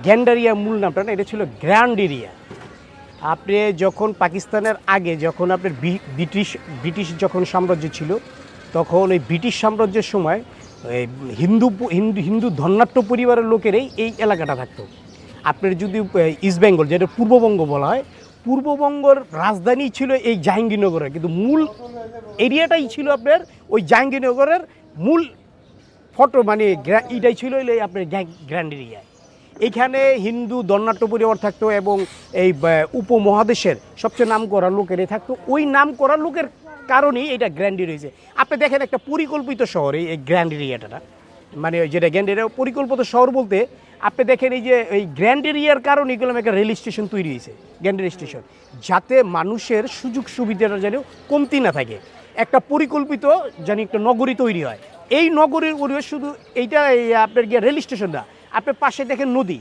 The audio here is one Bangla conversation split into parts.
গ্যান্ডারিয়া মূল নামটা না, এটা ছিল গ্র্যান্ড এরিয়া। আপনি যখন পাকিস্তানের আগে যখন আপনার ব্রিটিশ যখন সাম্রাজ্য ছিল, তখন ওই ব্রিটিশ সাম্রাজ্যের সময় এই হিন্দু হিন্দু হিন্দু ধন্যাঢ্য পরিবারের লোকেরাই এই এলাকাটা থাকতো। আপনার যদি ইস্ট বেঙ্গল, যেটা পূর্ববঙ্গ বলা হয়, পূর্ববঙ্গের রাজধানী ছিল এই জাহাঙ্গীরনগরের, কিন্তু মূল এরিয়াটাই ছিল আপনার ওই জাহাঙ্গীরনগরের মূল মানে এটাই ছিল আপনার গ্র্যান্ড এরিয়া। এইখানে হিন্দু ধন্যাঢ্য পরিবার থাকতো এবং এই উপমহাদেশের সবচেয়ে নাম করা লোকেরাই থাকতো। ওই নাম করা লোকের কারণেই এটা গ্র্যান্ড এরিয়া হয়েছে। আপনি দেখেন একটা পরিকল্পিত শহর এই গ্র্যান্ড এরিয়াটা, মানে যেটা গ্র্যান্ড এরিয়া পরিকল্পিত শহর বলতে আপনি দেখেন এই যে এই গ্র্যান্ড এরিয়ার কারণে এগুলো একটা রেল স্টেশন তৈরি হয়েছে, গ্র্যান্ড রেল স্টেশন, যাতে মানুষের সুযোগ সুবিধাটা যেন কমতি না থাকে। একটা পরিকল্পিত যেন একটা নগরী তৈরি হয়। এই নগরীর পরিবেশ শুধু এইটা এই আপনার গিয়ে রেল স্টেশন না, আপনার পাশে দেখেন নদী,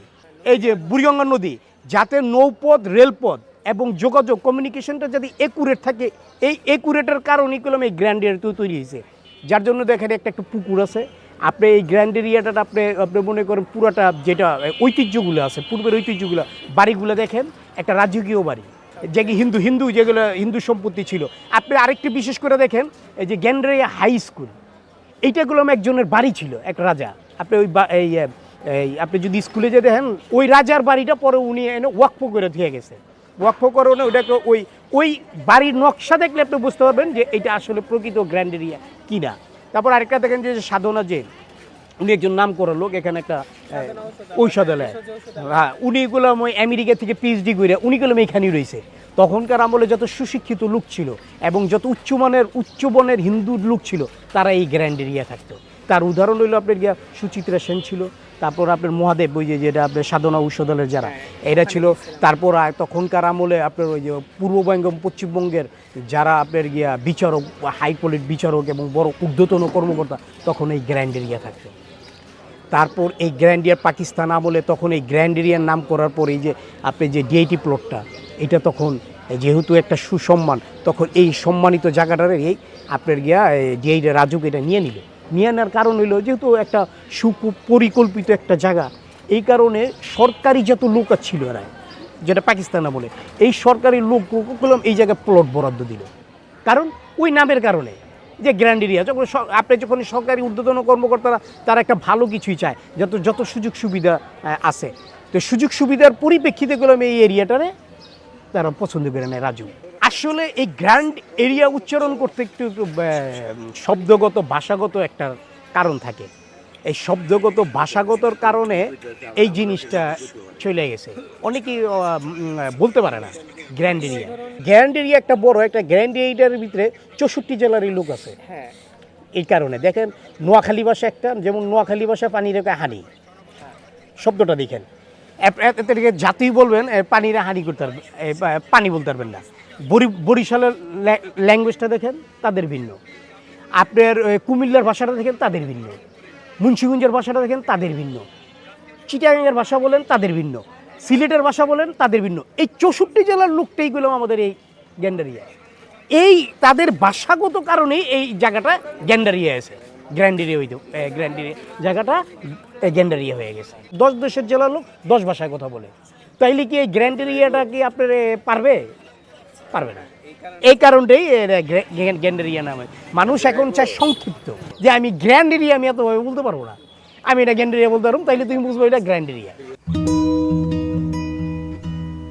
এই যে বুড়িগঙ্গা নদী, যাতে নৌপথ রেলপথ এবং যোগাযোগ কমিউনিকেশনটা যদি একুরেট থাকে, এই একুরেটের কারণেই করলাম এই গ্র্যান্ড এরিয়া তৈরি হয়েছে। যার জন্য দেখেন একটা পুকুর আছে। আপনি এই গ্র্যান্ড এরিয়াটা আপনি মনে করেন পুরাটা যেটা ঐতিহ্যগুলো আছে, পূর্বের ঐতিহ্যগুলো, বাড়িগুলো দেখেন একটা রাজকীয় বাড়ি, যে হিন্দু যেগুলো হিন্দু সম্পত্তি ছিল। আপনি আরেকটি বিশেষ করে দেখেন এই যে গ্যান্ডারিয়া হাই স্কুল, এইটাগুলো একজনের বাড়ি ছিল, এক রাজা। আপনি ওই আপনি যদি স্কুলে যে দেখেন ওই রাজার বাড়িটা পরে উনি এনে ওয়াকফ করে দিয়ে গেছে। ওয়াকফ করে ওটাকে ওই বাড়ির নকশা দেখলে আপনি বুঝতে পারবেন যে এটা আসলে প্রকৃত গ্র্যান্ড এরিয়া কিনা। তারপর আরেকটা দেখেন যে সাধনা যে উনি একজন নাম করা লোক, এখানে একটা ঔষধালয়, হ্যাঁ, উনিগুলো আমেরিকা থেকে পিএইচডি করে উনিগুলো এখানেই রয়েছে। তখনকার আমলে যত সুশিক্ষিত লোক ছিল এবং যত উচ্চবনের হিন্দু লোক ছিল, তারা এই গ্র্যান্ড এরিয়া থাকতো। তার উদাহরণ হইল আপনার গিয়া সুচিত্রা সেন ছিল, তারপর আপনার মহাদেব, ওই যেটা আপনার সাধনা ঔষধালয়ের যারা এরা ছিল। তারপর তখনকার আমলে আপনার ওই যে পূর্ববঙ্গ পশ্চিমবঙ্গের যারা আপনার গিয়া বিচারক, হাইকোর্টের বিচারক এবং বড় ঊর্ধ্বতন কর্মকর্তা, তখন এই গ্র্যান্ড এরিয়া থাকতো। তারপর এই গ্র্যান্ড এরিয়া পাকিস্তান আমলে তখন এই গ্র্যান্ড এরিয়ার নাম করার পর এই যে আপনি যে ডিআইটি প্লটটা, এটা তখন যেহেতু একটা সুসম্মান, তখন এই সম্মানিত জায়গাটার এই আপনার গিয়া ডিআইটি রাজুক এটা নিয়ে নেওয়ার কারণ হইল যেহেতু একটা সুপরিকল্পিত একটা জায়গা, এই কারণে সরকারি যত লোক ছিল এরা, যেটা পাকিস্তান আমলে এই সরকারি লোকগুলো এই জায়গায় প্লট বরাদ্দ দিল, কারণ ওই নামের কারণে যে গ্র্যান্ড এরিয়া। যখন আপনি যখন সরকারি ঊর্ধ্বতন কর্মকর্তারা তারা একটা ভালো কিছুই চায়, যত সুযোগ সুবিধা আছে, তো সুযোগ সুবিধার পরিপ্রেক্ষিতে গেলাম এই এরিয়াটারে তারা পছন্দ করে নেয় রাজু। আসলে এই গ্র্যান্ড এরিয়া উচ্চারণ করতে একটু শব্দগত ভাষাগত একটা কারণ থাকে। এই শব্দগত ভাষাগতর কারণে এই জিনিসটা চলে গেছে, অনেকেই বলতে পারে না গ্র্যান্ড এরিয়া। গ্র্যান্ড এরিয়া একটা বড় একটা গ্র্যান্ড এরিয়ার ভিতরে 64 জেলারই লোক আছে। এই কারণে দেখেন নোয়াখালী ভাষা একটা, যেমন নোয়াখালী ভাষা পানি রেখে হানি শব্দটা দেখেন, এতে জাতি বলবেন পানিরে হানি করতে পারবেন, পানি বলতে পারবেন না। বরিশালের ল্যাঙ্গুয়েজটা দেখেন তাদের ভিন্ন, আপনার কুমিল্লার ভাষাটা দেখেন তাদের ভিন্ন, মুন্সিগঞ্জের ভাষাটা দেখেন তাদের ভিন্ন, চিটাগাংয়ের ভাষা বলেন তাদের ভিন্ন, সিলেটের ভাষা বলেন তাদের ভিন্ন। এই 64 জেলার লোকটাই গেল আমাদের এই গ্যান্ডারিয়া। এই তাদের ভাষাগত কারণেই এই জায়গাটা গ্যান্ডারিয়া আছে, গ্র্যান্ড এরিয়া হইতো, গ্র্যান্ড এরিয়া জায়গাটা গ্যান্ডারিয়া হয়ে গেছে। 10 দেশের জেলার লোক 10 ভাষায় কথা বলে, তাইলে কি এই গ্র্যান্ড এরিয়াটা কি আপনার পারবে না। এই কারণটাই গ্র্যান্ড এরিয়া নামে। মানুষ এখন চায় সংক্ষিপ্ত, যে আমি গ্র্যান্ড এরিয়া আমি এতভাবে বলতে পারবো না, আমি এটা গ্র্যান্ড এরিয়া বলতে পারবো, তাইলে তুমি বুঝবো এটা গ্র্যান্ড এরিয়া।